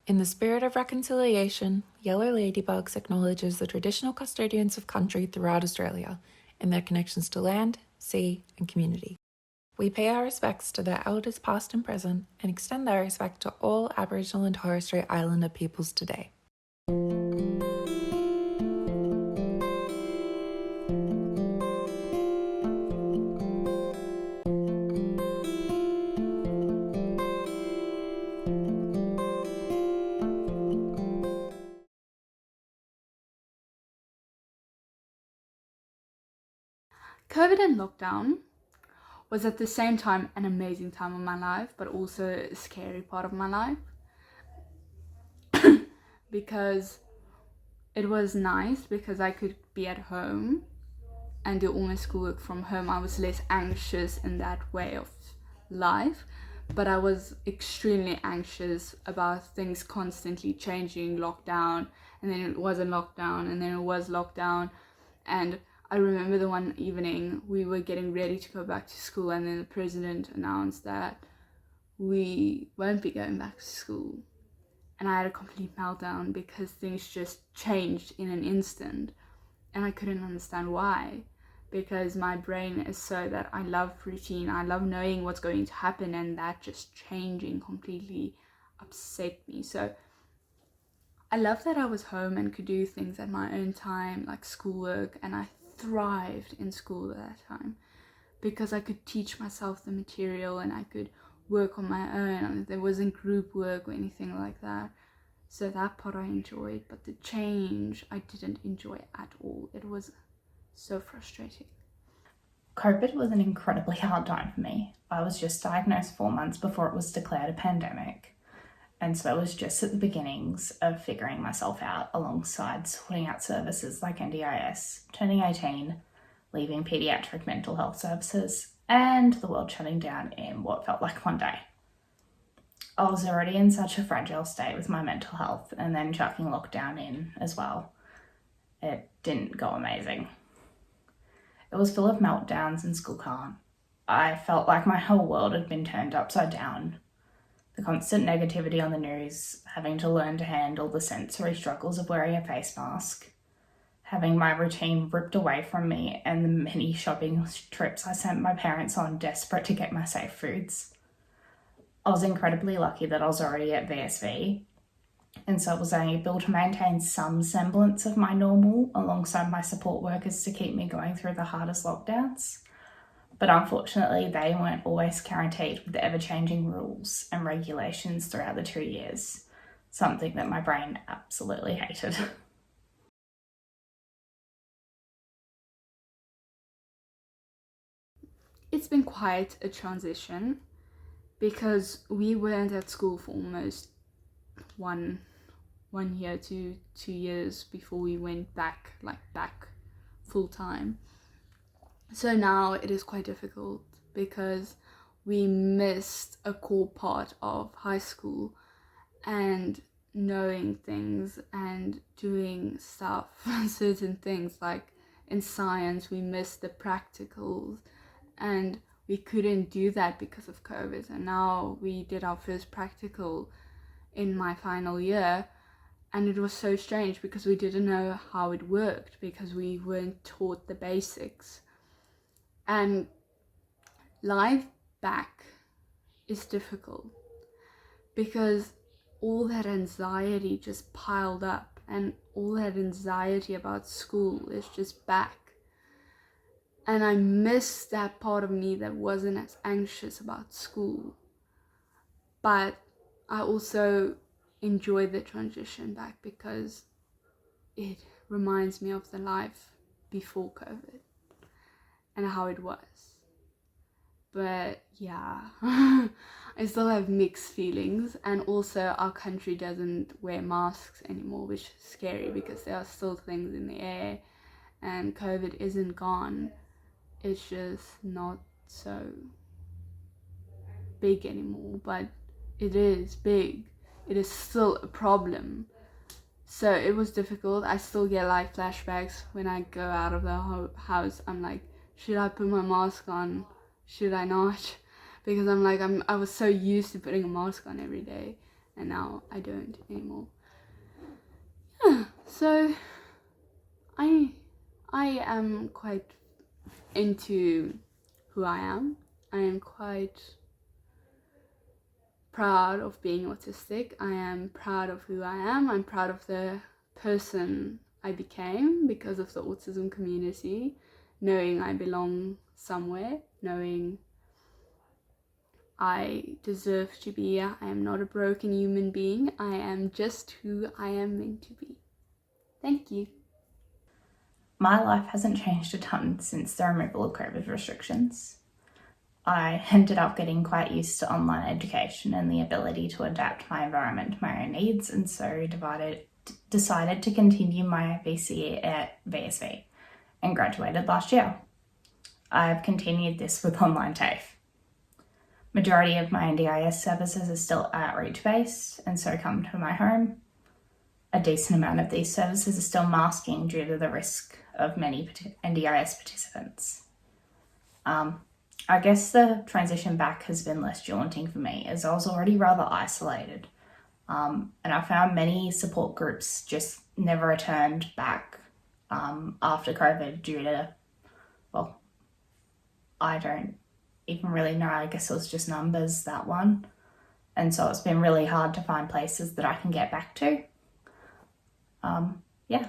In the spirit of reconciliation, Yellow Ladybugs acknowledges the traditional custodians of country throughout Australia and their connections to land, sea, and community. We pay our respects to their elders past and present and extend that respect to all Aboriginal and Torres Strait Islander peoples today. COVID and lockdown was at the same time an amazing time of my life, but also a scary part of my life. Because it was nice because I could be at home and do all my schoolwork from home. I was less anxious in that way of life, but I was extremely anxious about things constantly changing, lockdown, and then it wasn't lockdown, and then it was lockdown. And I remember the one evening we were getting ready to go back to school, and then the president announced that we won't be going back to school. And I had a complete meltdown because things just changed in an instant, and I couldn't understand why. Because my brain is so that I love routine, I love knowing what's going to happen, and that just changing completely upset me. So I love that I was home and could do things at my own time, like schoolwork, and I thrived in school at that time because I could teach myself the material and I could work on my own. There wasn't group work or anything like that. So that part I enjoyed, but the change I didn't enjoy at all. It was so frustrating. COVID was an incredibly hard time for me. I was just diagnosed 4 months before it was declared a pandemic. And so I was just at the beginnings of figuring myself out alongside sorting out services like NDIS, turning 18, leaving paediatric mental health services, and the world shutting down in what felt like one day. I was already in such a fragile state with my mental health, and then chucking lockdown in as well. It didn't go amazing. It was full of meltdowns and school can't. I felt like my whole world had been turned upside down. The constant negativity on the news, having to learn to handle the sensory struggles of wearing a face mask, having my routine ripped away from me, and the many shopping trips I sent my parents on desperate to get my safe foods. I was incredibly lucky that I was already at VSV, and so I was able to maintain some semblance of my normal alongside my support workers to keep me going through the hardest lockdowns. But unfortunately, they weren't always guaranteed with the ever-changing rules and regulations throughout the 2 years, something that my brain absolutely hated. It's been quite a transition because we weren't at school for almost one year to 2 years before we went back full time. So now it is quite difficult because we missed a core part of high school and knowing things and doing stuff, certain things like in science we missed the practicals, and we couldn't do that because of COVID. And now we did our first practical in my final year, and it was so strange because we didn't know how it worked because we weren't taught the basics. And life back is difficult because all that anxiety just piled up, and all that anxiety about school is just back. And I miss that part of me that wasn't as anxious about school. But I also enjoy the transition back because it reminds me of the life before COVID and how it was. But yeah, I still have mixed feelings, and also our country doesn't wear masks anymore, which is scary because there are still things in the air and COVID isn't gone. It's just not so big anymore, but it is big. It is still a problem. So it was difficult. I still get like flashbacks when I go out of the house. I'm like, should I put my mask on? Should I not? Because I was so used to putting a mask on every day, and now I don't anymore. Yeah, so I am quite into who I am. I am quite proud of being autistic. I am proud of who I am. I'm proud of the person I became because of the autism community, knowing I belong somewhere, knowing I deserve to be here. I am not a broken human being. I am just who I am meant to be. Thank you. My life hasn't changed a ton since the removal of COVID restrictions. I ended up getting quite used to online education and the ability to adapt my environment to my own needs, and so decided to continue my VCE at VSV and graduated last year. I've continued this with online TAFE. Majority of my NDIS services are still outreach based and so come to my home. A decent amount of these services are still masking due to the risk of many NDIS participants. I guess the transition back has been less daunting for me, as I was already rather isolated. And I found many support groups just never returned back after COVID due to, well, I don't even really know, I guess it was just numbers, that one. And so it's been really hard to find places that I can get back to. Yeah.